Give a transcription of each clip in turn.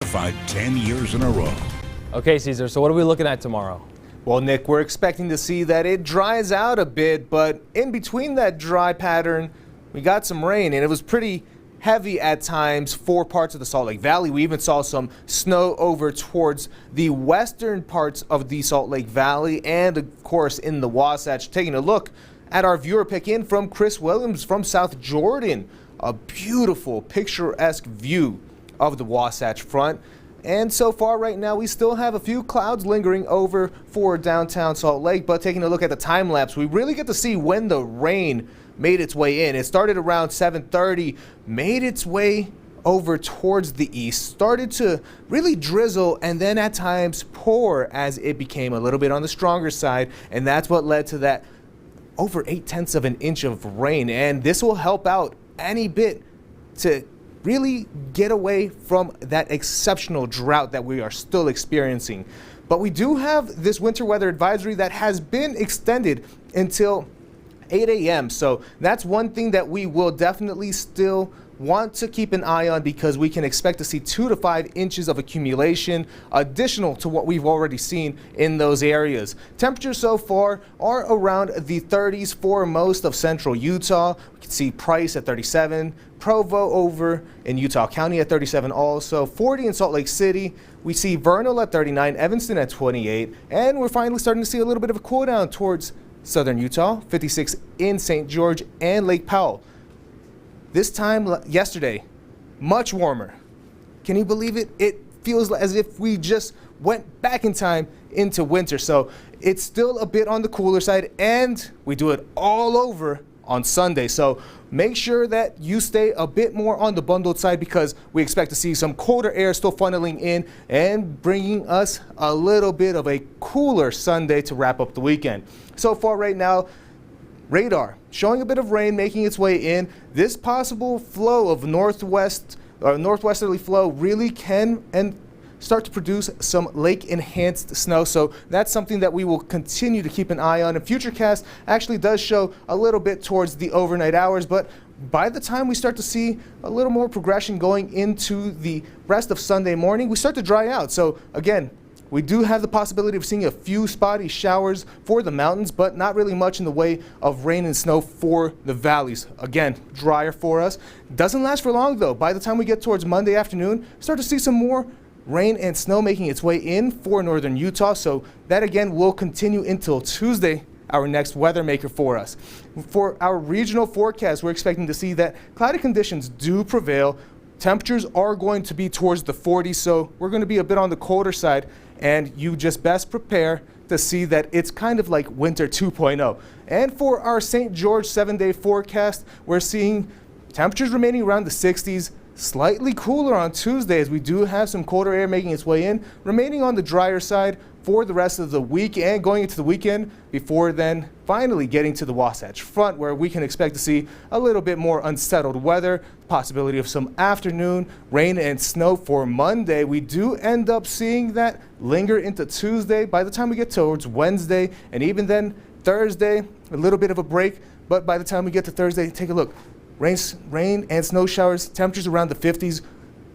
10 years in a row. Okay, Caesar, so what are we looking at tomorrow? Well, Nick, we're expecting to see that it dries out a bit, but in between that dry pattern, we got some rain, and it was pretty heavy at times for parts of the Salt Lake Valley. We even saw some snow over towards the western parts of the Salt Lake Valley and, of course, in the Wasatch. Taking a look at our viewer pick-in from Chris Williams from South Jordan. A beautiful, picturesque view of the Wasatch Front. And so far right now, we still have a few clouds lingering over for downtown Salt Lake, but taking a look at the time lapse, we really get to see when the rain made its way in. It started around 7:30, made its way over towards the east, started to really drizzle, and then at times pour as it became a little bit on the stronger side, and that's what led to that over 0.8 of an inch of rain. And this will help out any bit to really get away from that exceptional drought that we are still experiencing. But we do have this winter weather advisory that has been extended until 8 a.m. So that's one thing that we will definitely still want to keep an eye on, because we can expect to see 2 to 5 inches of accumulation additional to what we've already seen in those areas. Temperatures so far are around the 30s for most of central Utah. We can see Price at 37, Provo over in Utah County at 37 also, 40 in Salt Lake City. We see Vernal at 39, Evanston at 28, and we're finally starting to see a little bit of a cool down towards southern Utah, 56 in St. George and Lake Powell. This time yesterday, much warmer. Can you believe it? It feels as if we just went back in time into winter. So it's still a bit on the cooler side, and we do it all over on Sunday. So make sure that you stay a bit more on the bundled side, because we expect to see some colder air still funneling in and bringing us a little bit of a cooler Sunday to wrap up the weekend. So far right now, radar showing a bit of rain making its way in. This possible flow of northwesterly flow really can and start to produce some lake enhanced snow. So that's something that we will continue to keep an eye on. And Futurecast actually does show a little bit towards the overnight hours, but by the time we start to see a little more progression going into the rest of Sunday morning, we start to dry out. So again, we do have the possibility of seeing a few spotty showers for the mountains, but not really much in the way of rain and snow for the valleys. Again, drier for us. Doesn't last for long though. By the time we get towards Monday afternoon, start to see some more rain and snow making its way in for northern Utah. So that again will continue until Tuesday, our next weather maker for us. For our regional forecast, we're expecting to see that cloudy conditions do prevail. Temperatures are going to be towards the 40s, so we're going to be a bit on the colder side, and you just best prepare to see that it's kind of like winter 2.0. And for our St. George 7-day forecast, we're seeing temperatures remaining around the 60s, slightly cooler on Tuesday as we do have some colder air making its way in, remaining on the drier side for the rest of the week and going into the weekend, before then finally getting to the Wasatch Front, where we can expect to see a little bit more unsettled weather, possibility of some afternoon rain and snow for Monday. We do end up seeing that linger into Tuesday. By the time we get towards Wednesday, and even then Thursday, a little bit of a break, but by the time we get to Thursday, take a look. Rain and snow showers, temperatures around the 50s.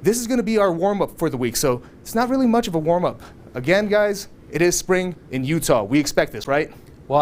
This is going to be our warm-up for the week, so it's not really much of a warm-up. Again, guys, it is spring in Utah. We expect this, right?